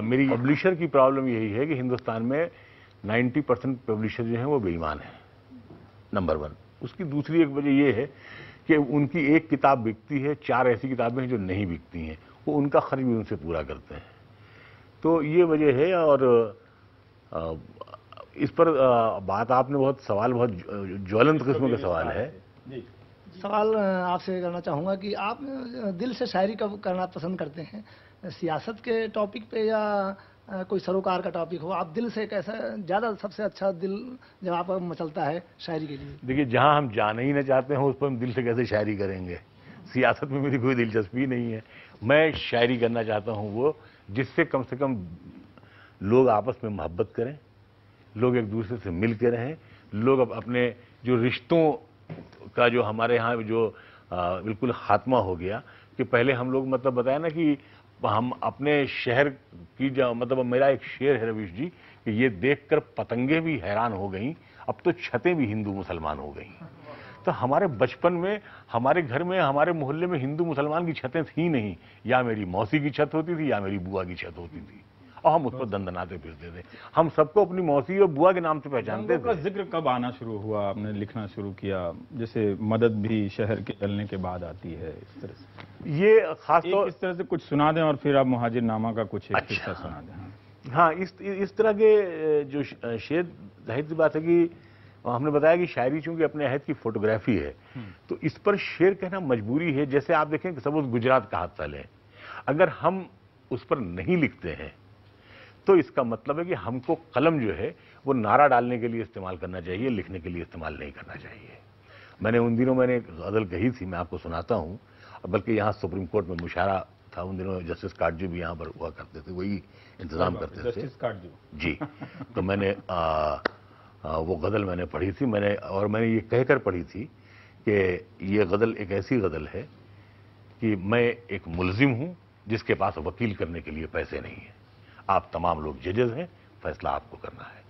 میری پبلشر کی پرابلم یہی ہے کہ ہندوستان میں 90% پبلشر جو ہیں وہ بے ایمان ہیں، نمبر 1. اس کی دوسری ایک وجہ یہ ہے کہ ان کی ایک کتاب بکتی ہے، 4 ایسی کتابیں ہیں جو نہیں بکتی ہیں، وہ ان کا خرچ بھی ان سے پورا کرتے ہیں. تو یہ وجہ ہے. اور اس پر بات آپ نے سوال بہت جولنت قسم کا سوال ہے. سوال آپ سے کرنا چاہوں گا کہ آپ دل سے شاعری کب کرنا پسند کرتے ہیں؟ سیاست کے ٹاپک پہ یا کوئی سروکار کا ٹاپک ہو، آپ دل سے کیسا زیادہ سب سے اچھا دل جب آپ کا مچلتا ہے شاعری کے لیے؟ دیکھیے جہاں ہم جانا ہی نہ چاہتے ہیں اس پر ہم دل سے کیسے شاعری کریں گے؟ سیاست میں میری کوئی دلچسپی نہیں ہے. میں شاعری کرنا چاہتا ہوں وہ جس سے کم لوگ آپس میں محبت کریں، لوگ ایک دوسرے سے مل کے رہیں، لوگ اپنے جو رشتوں کا جو ہمارے ہاں جو بالکل خاتمہ ہو گیا کہ پہلے ہم لوگ مطلب بتایا نا کہ ہم اپنے شہر کی مطلب میرا ایک شعر ہے رویش جی کہ یہ دیکھ کر پتنگیں بھی حیران ہو گئیں، اب تو چھتیں بھی ہندو مسلمان ہو گئیں. تو ہمارے بچپن میں ہمارے گھر میں ہمارے محلے میں ہندو مسلمان کی چھتیں تھیں نہیں، یا میری موسی کی چھت ہوتی تھی یا میری بوا کی چھت ہوتی تھی، اور ہم اس پر دندناتے پھرتے تھے. ہم سب کو اپنی موسی اور بوا کے نام سے پہچانتے کا تھے. ذکر کب آنا شروع ہوا، آپ نے لکھنا شروع کیا؟ جیسے مدد بھی شہر کے جلنے کے بعد آتی ہے، اس طرح سے یہ خاص طور اس طرح سے کچھ سنا دیں اور پھر آپ مہاجر نامہ کا کچھ ایک قصہ سنا دیں. ہاں اس طرح کے جو شعر، ظاہر سی بات ہے کہ ہم نے بتایا کہ شاعری چونکہ اپنے عہد کی فوٹوگرافی ہے تو اس پر شعر کہنا مجبوری ہے. جیسے آپ دیکھیں کہ سپوز گجرات کا حادثہ لیں، اگر ہم اس پر نہیں لکھتے ہیں تو اس کا مطلب ہے کہ ہم کو قلم جو ہے وہ نعرہ ڈالنے کے لیے استعمال کرنا چاہیے، لکھنے کے لیے استعمال نہیں کرنا چاہیے. میں نے ان دنوں ایک غزل کہی تھی، میں آپ کو سناتا ہوں. بلکہ یہاں سپریم کورٹ میں مشاعرہ تھا ان دنوں، جسٹس کاٹجو بھی یہاں پر ہوا کرتے تھے، وہی انتظام کرتے تھے. جسٹس کاٹجو جی. تو میں نے وہ غزل میں نے پڑھی تھی، میں نے یہ کہہ کر پڑھی تھی کہ یہ غزل ایک ایسی غزل ہے کہ میں ایک ملزم ہوں जिसके पास वकील करने के लिए पैसे नहीं है। आप तमाम लोग जजेस हैं, फैसला आपको करना है।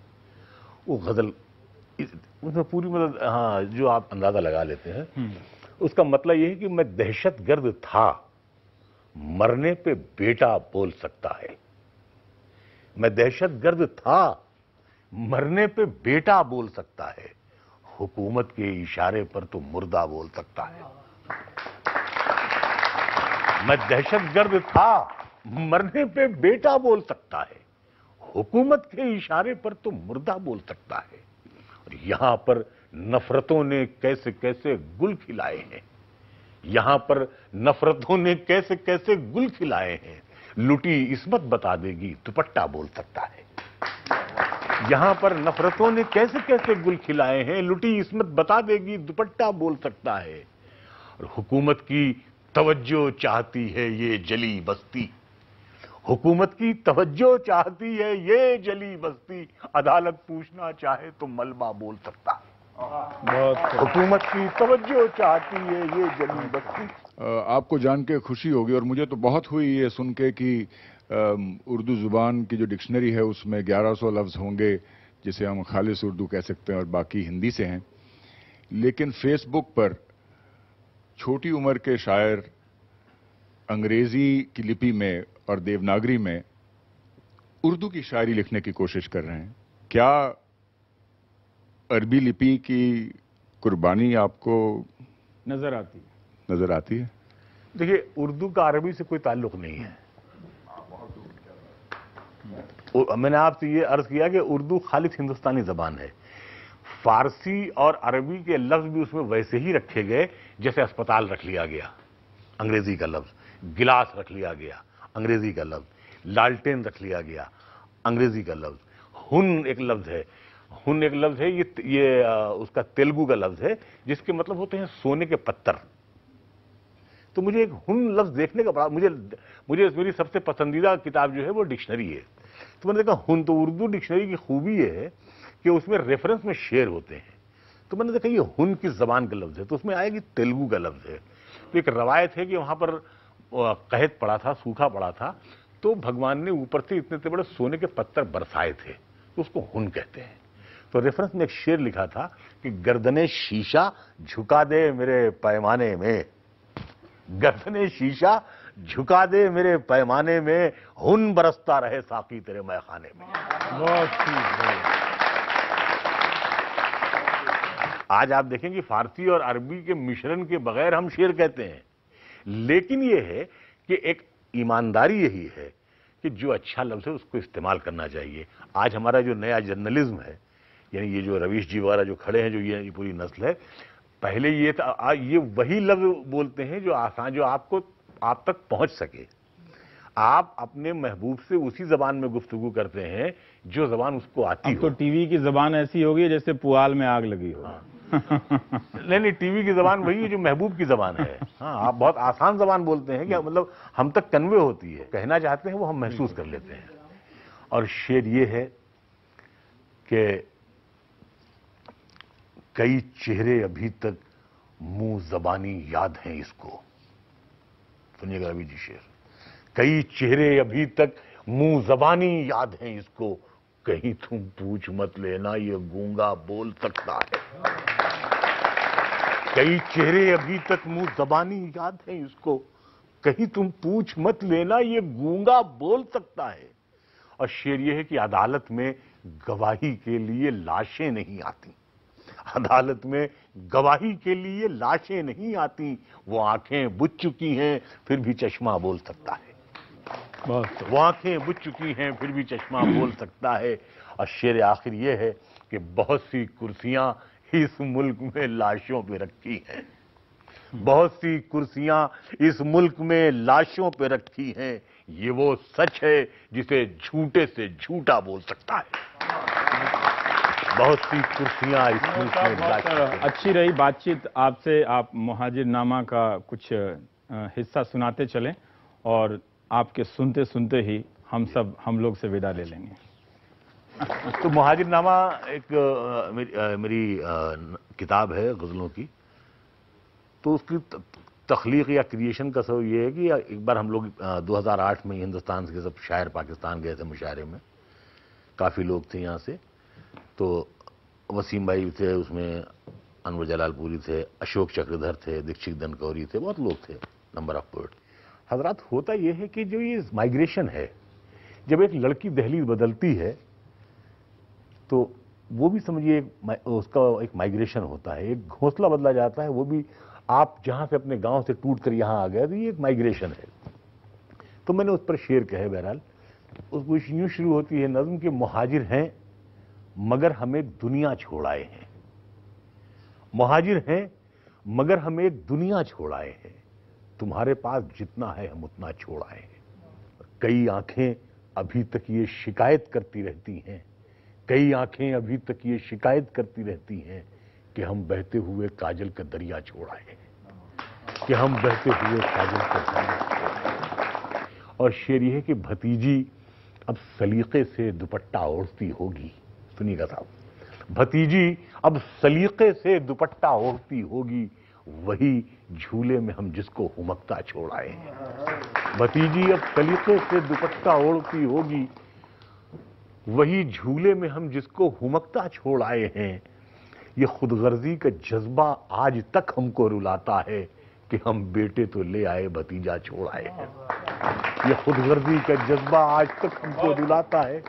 वो गजल उसमें पूरी मतलब हाँ जो आप अंदाजा लगा लेते हैं उसका मतलब ये है कि मैं दहशतगर्द था, मरने पे बेटा बोल सकता है। मैं दहशतगर्द था, मरने पे बेटा बोल सकता है, हुकूमत के इशारे पर तो मुर्दा बोल सकता है। मैं दहशतगर्द था, मरने पे बेटा बोल सकता है, हुकूमत के इशारे पर तो मुर्दा बोल सकता है। और यहां पर नफरतों ने कैसे कैसे गुल खिलाए हैं, यहां पर नफरतों ने कैसे कैसे गुल खिलाए हैं। लुटी इस्मत बता देगी, दुपट्टा बोल सकता है। यहां पर नफरतों ने कैसे कैसे गुल खिलाए हैं, लुटी इस्मत बता देगी, दुपट्टा बोल सकता है। और हुकूमत की तवज्जो चाहती है ये जली बस्ती, हुकूमत की तवज्जो चाहती है ये जली बस्ती, अदालत पूछना चाहे तो मलबा बोल सकता है। हुकूमत की तवज्जो चाहती है ये जली बस्ती। आपको जान के खुशी होगी और मुझे तो बहुत हुई ये सुन के कि उर्दू ज़ुबान की जो डिक्शनरी है उसमें 1100 लफ्ज़ होंगे जिसे हम खालिस उर्दू कह सकते हैं और बाकी हिंदी से हैं। लेकिन फेसबुक पर छोटी उम्र के शायर अंग्रेज़ी की लिपि में और देवनागरी में उर्दू की शायरी लिखने की कोशिश कर रहे हैं। क्या अरबी लिपि की कुर्बानी आपको नजर आती है? देखिए, उर्दू का अरबी से कोई ताल्लुक नहीं है। मैंने आपसे ये अर्ज किया कि उर्दू खालिद हिंदुस्तानी जबान है। फारसी और अरबी के लफ्ज भी उसमें वैसे ही रखे गए जैसे अस्पताल रख लिया गया अंग्रेजी का लफ्ज, गिलास रख लिया गया अंग्रेजी का लफ्ज, लालटेन रख लिया गया अंग्रेजी का लफ्ज, हुन एक लफ्ज है, हुन एक लफ्ज है, ये उसका तेलुगु का लफ्ज है जिसके मतलब होते हैं सोने के पत्थर। तो मुझे एक हुन लफ्ज देखने का बड़ा मुझे मेरी सबसे पसंदीदा किताब जो है वो डिक्शनरी है। तो मैंने देखा हुन, तो उर्दू डिक्शनरी की खूबी ये है कि उसमें रेफरेंस में शेर होते हैं। तो मैंने देखा ये हुन किस जबान का लफ्ज है, तो उसमें आया कि तेलुगु का लफ्ज है। तो एक रवायत है कि वहां पर कहत पड़ा था, सूखा पड़ा था, तो भगवान ने ऊपर से इतने बड़े सोने के पत्थर बरसाए थे, तो उसको हुन कहते हैं। तो रेफरेंस में एक शेर लिखा था कि गर्दने शीशा झुका दे मेरे पैमाने में, गर्दने शीशा झुका दे मेरे पैमाने में, हुन बरसता रहे साकी तेरे मैखाने में। आज आप देखेंगे फारसी और अरबी के मिश्रण के बगैर हम शेर कहते हैं, लेकिन यह है कि एक ईमानदारी यही है कि जो अच्छा लफ्ज है उसको इस्तेमाल करना चाहिए। आज हमारा जो नया जर्नलिज्म है, यानी ये जो रवीश जी वगैरह जो खड़े हैं, जो ये पूरी नस्ल है, पहले ये था ये वही लफ्ज बोलते हैं जो आसान, जो आप तक पहुंच सके। आप अपने महबूब से उसी जबान में गुफ्तगू करते हैं जो जबान उसको आती हो। तो टीवी की जबान ऐसी होगी जैसे पुआल में आग लगी हो। नहीं, टीवी की जबान वही है जो महबूब की जबान है। हाँ, आप बहुत आसान जबान बोलते हैं कि मतलब हम तक कन्वे होती है, कहना चाहते हैं वो हम महसूस कर लेते हैं। और शेर ये है कि कई चेहरे अभी तक मुंह जबानी याद हैं इसको। सुनिएगा रवि जी शेर, कई चेहरे अभी तक मुंह जबानी याद हैं इसको, कहीं तुम पूछ मत लेना ये गूंगा बोल सकता है। कई चेहरे अभी तक मुंह जबानी याद हैं इसको, कहीं तुम पूछ मत लेना ये गूंगा बोल सकता है। और शेर ये है कि अदालत में गवाही के लिए लाशें नहीं आती, अदालत में गवाही के लिए लाशें नहीं आती, वो आंखें बुझ चुकी हैं फिर भी चश्मा बोल सकता है। वो आंखें बुझ चुकी हैं फिर भी चश्मा बोल सकता है। और शेर आखिर ये है कि बहुत सी कुर्सियां इस मुल्क में लाशों पे रखी हैं, बहुत सी कुर्सियां इस मुल्क में लाशों पे रखी हैं, ये वो सच है जिसे झूठे से झूठा बोल सकता है। बहुत सी कुर्सियां इस मुल्क में लाशों पे। अच्छी रही बातचीत आपसे। आप मुहाजिरनामा का कुछ हिस्सा सुनाते चलें और आपके सुनते सुनते ही हम लोग से विदा ले लेंगे। तो मुहाजिरनामा एक मेरी किताब है गजलों की। तो उसकी تخلیق یا کریشن کا سبب یہ ہے کہ ایک بار ہم لوگ 2008 میں ہندوستان کے سب شاعر پاکستان گئے تھے مشاعرے میں، کافی لوگ تھے یہاں سے، تو وسیم بھائی تھے اس میں، انور جلال پوری تھے، اشوک چکردھر تھے، دکشت دنکوری تھے، بہت لوگ تھے، نمبر آف پوئٹ۔ حضرات ہوتا یہ ہے کہ جو یہ مائگریشن ہے، جب ایک لڑکی دہلیز بدلتی ہے تو وہ بھی سمجھیے اس کا ایک مائگریشن ہوتا ہے، ایک گھونسلہ بدلا جاتا ہے، وہ بھی آپ جہاں سے اپنے گاؤں سے ٹوٹ کر یہاں آ گئے تو یہ ایک مائگریشن ہے۔ تو میں نے اس پر شعر کہے، بہرحال اس کو یوں شروع ہوتی ہے نظم کہ مہاجر ہیں مگر ہمیں دنیا چھوڑ آئے ہیں، مہاجر ہیں مگر ہم ایک دنیا چھوڑ آئے ہیں، تمہارے پاس جتنا ہے ہم اتنا چھوڑ آئے ہیں۔ کئی آنکھیں ابھی تک یہ شکایت کرتی رہتی ہیں، کئی آنکھیں ابھی تک یہ شکایت کرتی رہتی ہیں کہ ہم بہتے ہوئے کاجل کا دریا چھوڑ آئے ہیں، کہ ہم بہتے ہوئے کاجل کا دریا چھوڑ آئے ہیں۔ اور شعر یہ ہے کہ بھتیجی اب سلیقے سے دوپٹہ اوڑھتی ہوگی، سنیے گا صاحب، بھتیجی اب سلیقے سے دوپٹہ اوڑھتی ہوگی، وہی جھولے میں ہم جس کو ہمکتا چھوڑ آئے ہیں۔ بھتیجی اب سلیقے سے دوپٹہ اوڑھتی ہوگی، وہی جھولے میں ہم جس کو ہمکتا چھوڑ آئے ہیں۔ یہ خود غرضی کا جذبہ آج تک ہم کو رلاتا ہے کہ ہم بیٹے تو لے آئے بھتیجا چھوڑ آئے ہیں۔ یہ خود غرضی کا جذبہ آج تک ہم کو رلاتا ہے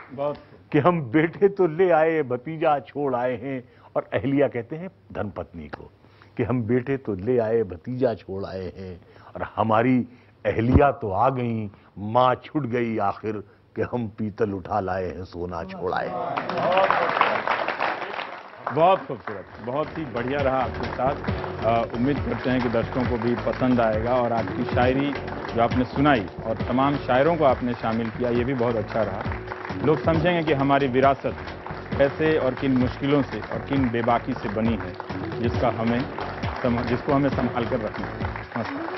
کہ ہم بیٹے تو لے آئے بھتیجا چھوڑ آئے ہیں۔ اور اہلیہ کہتے ہیں دھن پتنی کو کہ ہم بیٹے تو لے آئے بھتیجا چھوڑ آئے ہیں، اور ہماری اہلیہ تو آ گئیں، ماں چھٹ گئی آخر کہ ہم پیتل اٹھا لائے ہیں سونا چھوڑ آئے ہیں۔ بہت خوبصورت، بہت ہی بڑھیا رہا آپ کے ساتھ۔ امید کرتے ہیں کہ درشکوں کو بھی پسند آئے گا، اور آپ کی شاعری جو آپ نے سنائی اور تمام شاعروں کو آپ نے شامل کیا، یہ بھی بہت اچھا رہا۔ لوگ سمجھیں گے کہ ہماری وراثت کیسے اور کن مشکلوں سے اور کن بے باکی سے بنی ہے، جس کو ہمیں سنبھال کر رکھنا ہے۔